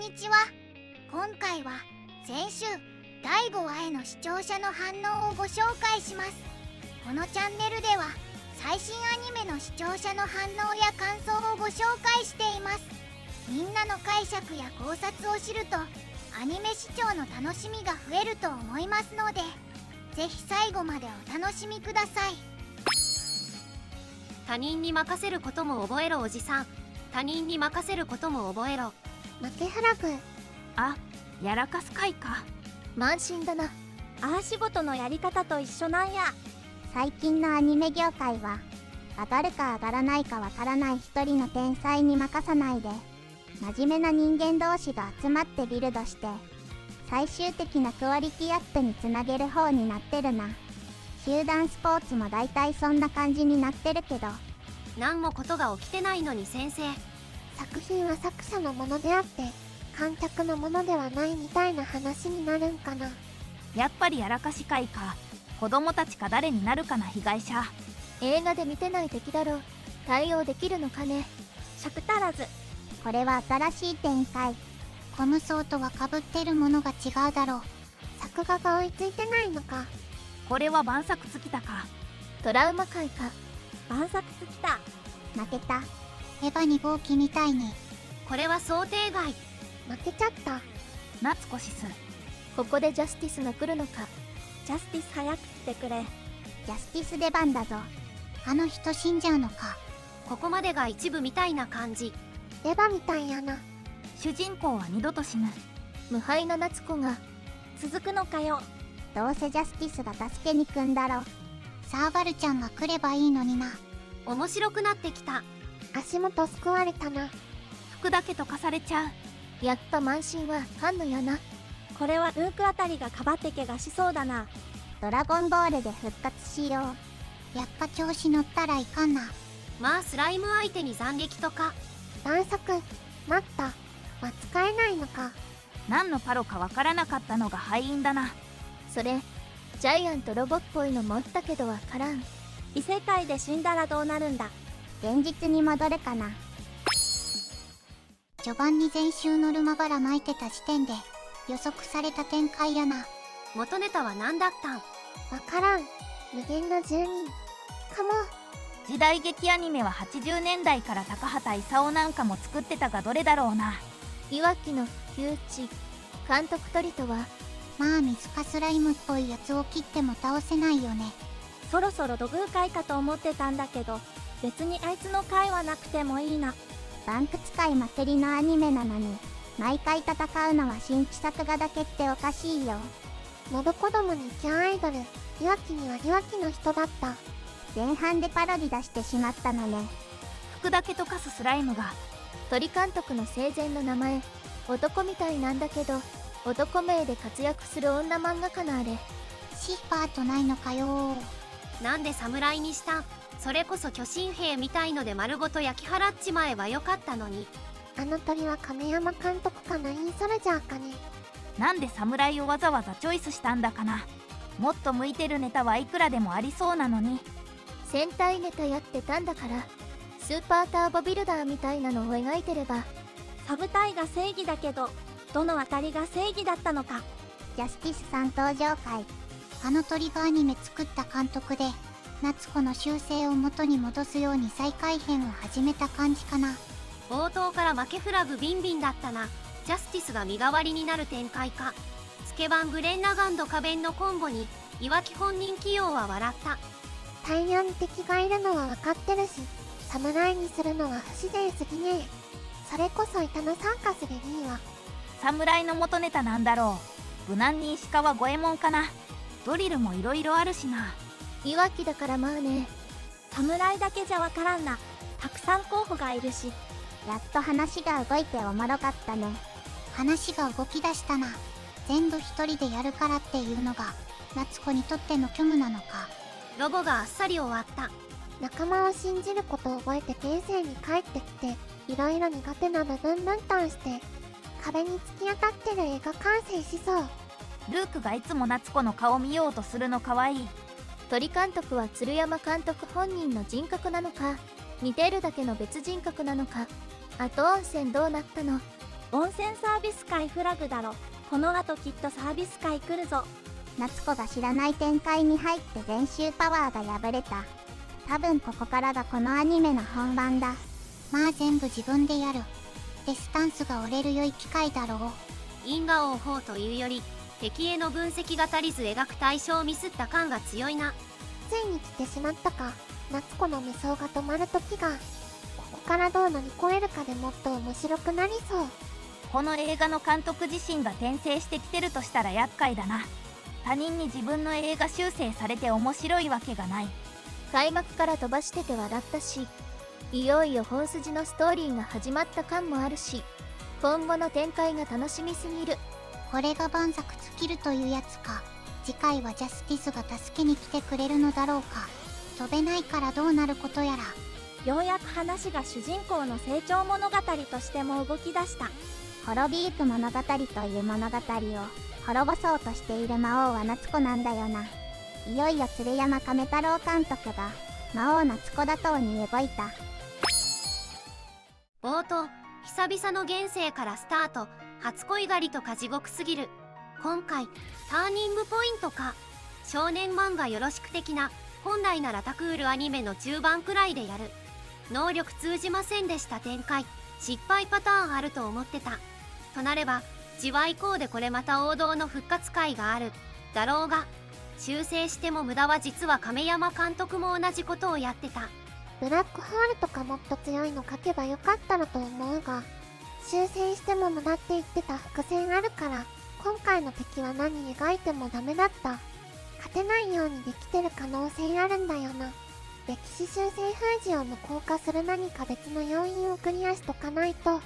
にちは。今回は先週第5話への視聴者の反応をご紹介します。このチャンネルでは最新アニメの視聴者の反応や感想をご紹介しています。みんなの解釈や考察を知るとアニメ視聴の楽しみが増えると思いますので、ぜひ最後までお楽しみください。他人に任せることも覚えろおじさん。他人に任せることも覚えろ。負けフラグ。あ、やらかす回か。慢心だな。あー仕事のやり方と一緒なんや。最近のアニメ業界は上がるか上がらないかわからない一人の天才に任さないで、真面目な人間同士が集まってビルドして最終的なクオリティアップにつなげる方になってるな。集団スポーツも大体そんな感じになってるけど、何もことが起きてないのに先生。作品は作者のものであって観客のものではないみたいな話になるんかな。やっぱりやらかし回か。子供たちか誰になるかな被害者。映画で見てない敵だろう。対応できるのかね。尺足らず。これは新しい展開。コムソーとは被ってるものが違うだろう。作画が追いついてないのか。これは万作尽きたか。トラウマ回か。万作尽きた。負けた。エヴァ2号機みたいに。これは想定外。負けちゃった。夏子シス。ここでジャスティスが来るのか。ジャスティス早く来てくれ。ジャスティス出番だぞ。あの人死んじゃうのか。ここまでが一部みたいな感じ。エヴァみたいやな。主人公は二度と死ぬ。無敗な夏子が続くのかよ。どうせジャスティスが助けに来んだろ。サーバルちゃんが来ればいいのにな。面白くなってきた。足元すくわれたな。服だけ溶かされちゃう。やっぱ慢心はファンのやな。これはルークあたりがかばって怪我しそうだな。ドラゴンボールで復活しよう。やっぱ調子乗ったらいかんな。まあスライム相手に斬撃とか。晩作待ったは使えないのか。何のパロかわからなかったのが敗因だな。それジャイアントロボっぽいの持ったけどわからん。異世界で死んだらどうなるんだ。現実に戻るかな。序盤に全周ノルマばらまいてた時点で予測された展開やな。元ネタは何だったん？わからん。無限の住人かも。時代劇アニメは80年代から高畑勲なんかも作ってたがどれだろうな。いわきの窮地監督トリトはまあ水かスライムっぽいやつを切っても倒せないよね。そろそろ土偶会かと思ってたんだけど、別にあいつの会はなくてもいいな。バンク使いまくりのアニメなのに毎回戦うのは新規作画だけっておかしいよ。モブ子供にキャンアイドルいわきにはいわきの人だった。前半でパロディ出してしまったのね。服だけ溶かすスライムが。鳥監督の生前の名前男みたいなんだけど、男名で活躍する女漫画家なあれ。シーパーとないのかよ。なんで侍にしたん？それこそ巨神兵みたいので丸ごと焼き払っちまえばよかったのに。あの鳥は亀山監督かな。インソルジャーかね。なんで侍をわざわざチョイスしたんだかな。もっと向いてるネタはいくらでもありそうなのに。戦隊ネタやってたんだから、スーパーターボビルダーみたいなのを描いてれば。サブ隊が正義だけど、どのあたりが正義だったのか。ジャスティスさん登場回。あの鳥がアニメ作った監督で夏子の習性を元に戻すように再改編を始めた感じかな。冒頭から負けフラグビンビンだったな。ジャスティスが身代わりになる展開か。スケバングレン・ラガンド花弁のコンボにいわき本人起用は笑った。大量に敵がいるのは分かってるし、侍にするのは不自然すぎねえ。それこそ板のサーカスでいいわ。侍の元ネタなんだろう。無難に石川五右衛門かな。ドリルもいろいろあるしな。いわきだからまあね。侍だけじゃわからんな。たくさん候補がいるし。やっと話が動いておもろかったね。話が動き出したな。全部一人でやるからっていうのが夏子にとっての虚無なのか。ロボがあっさり終わった。仲間を信じることを覚えて現世に帰ってきて、いろいろ苦手な部分分担して壁に突き当たってる映画完成しそう。ルークがいつも夏子の顔見ようとするのかわいい。鳥監督は鶴山監督本人の人格なのか、似てるだけの別人格なのか。後温泉どうなったの？温泉サービス界フラグだろ。この後きっとサービス界来るぞ。夏子が知らない展開に入って全集パワーが破れた。多分ここからがこのアニメの本番だ。まあ全部自分でやる。でスタンスが折れる良い機会だろう。因果応報というより敵への分析が足りず描く対象をミスった感が強いな。ついに来てしまったか。夏子の無双が止まる時が。ここからどう乗り越えるかでもっと面白くなりそう。この映画の監督自身が転生してきてるとしたら厄介だな。他人に自分の映画修正されて面白いわけがない。開幕から飛ばしてて笑ったし、いよいよ本筋のストーリーが始まった感もあるし、今後の展開が楽しみすぎる。これが万作尽きるというやつか。次回はジャスティスが助けに来てくれるのだろうか。飛べないからどうなることやら。ようやく話が主人公の成長物語としても動き出した。滅びゆく物語という物語を滅ぼそうとしている魔王は夏子なんだよな。いよいよ鶴山亀太郎監督が魔王夏子打倒に動いた。冒頭久々の現世からスタート。初恋狩りとか地獄すぎる。今回ターニングポイントか。少年漫画よろしく的な、本来ならタクールアニメの中盤くらいでやる。能力通じませんでした展開。失敗パターンあると思ってた。となればじわ以降でこれまた王道の復活回があるだろうが、修正しても無駄は実は亀山監督も同じことをやってた。ブラックホールとかもっと強いの書けばよかったのと思うが、修正しても無駄って言ってた伏線あるから、今回の敵は何描いてもダメだった。勝てないようにできてる可能性あるんだよな。歴史修正封じを無効化する何か別の要因をクリアしとかないと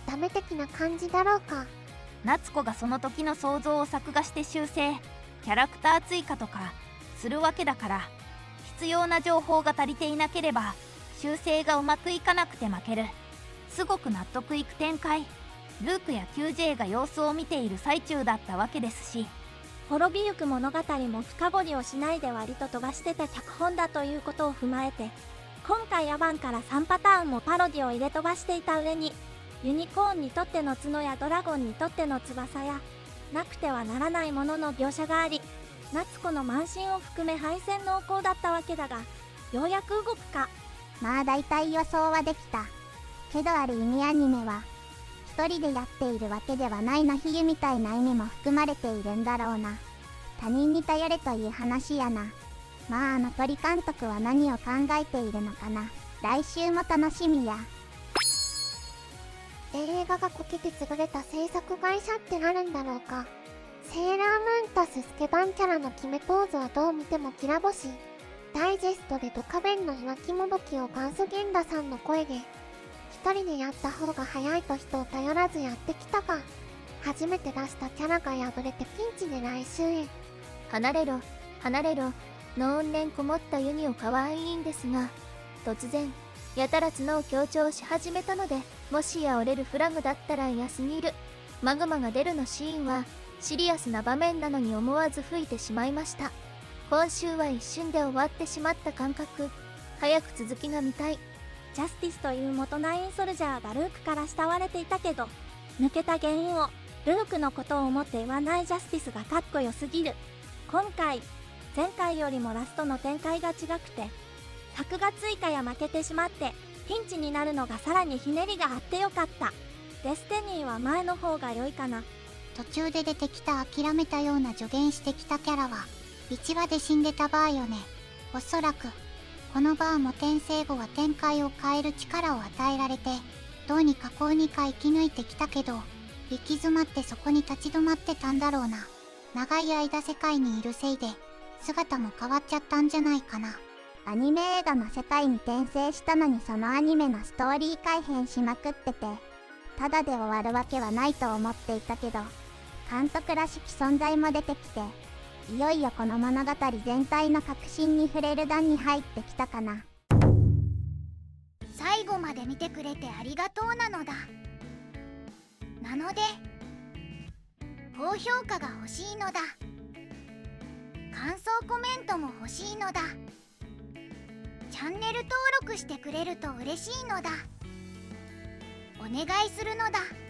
ダメ的な感じだろうか。夏子がその時の想像を作画して修正、キャラクター追加とかするわけだから、必要な情報が足りていなければ修正がうまくいかなくて負ける。すごく納得いく展開。ルークや QJ が様子を見ている最中だったわけですし、滅びゆく物語も深掘りをしないで割と飛ばしてた脚本だということを踏まえて、今回アバンから3パターンもパロディを入れ飛ばしていた上に、ユニコーンにとっての角やドラゴンにとっての翼やなくてはならないものの描写があり、夏子の慢心を含め敗戦濃厚だったわけだが、ようやく動くか。まあ大体予想はできた。けどある意味アニメは一人でやっているわけではないの比喩みたいな意味も含まれているんだろうな。他人に頼れという話やな。まあ鳥監督は何を考えているのかな。来週も楽しみや。映画がこけて潰れた制作会社ってあるんだろうか。セーラームーンとススケバンキャラの決めポーズはどう見てもきら星。ダイジェストでドカベンの岩木もどきを元祖源田さんの声で、一人でやった方が早いと人を頼らずやってきたが、初めて出したキャラが破れてピンチで来週へ。離れろ離れろ、の怨念こもったユニオかわいいんですが、突然やたら角を強調し始めたので、もしや折れるフラグだったら嫌すぎる。マグマが出るのシーンはシリアスな場面なのに思わず吹いてしまいました。今週は一瞬で終わってしまった感覚。早く続きが見たい。ジャスティスという元ナインソルジャーがルークから慕われていたけど、抜けた原因をルークのことを思って言わないジャスティスがかっこよすぎる。今回前回よりもラストの展開が違くて、作画追加や負けてしまってピンチになるのがさらにひねりがあってよかった。デスティニーは前の方が良いかな。途中で出てきた諦めたような助言してきたキャラは1話で死んでたバーよね。おそらくこのバーも転生後は展開を変える力を与えられて、どうにかこうにか生き抜いてきたけど、行き詰まってそこに立ち止まってたんだろうな。長い間世界にいるせいで姿も変わっちゃったんじゃないかな。アニメ映画の世界に転生したのにそのアニメのストーリー改変しまくってて、ただで終わるわけはないと思っていたけど、監督らしき存在も出てきて、いよいよこの物語全体の核心に触れる段に入ってきたかな。最後まで見てくれてありがとうなのだ。なので高評価が欲しいのだ。感想コメントも欲しいのだ。チャンネル登録してくれると嬉しいのだ。お願いするのだ。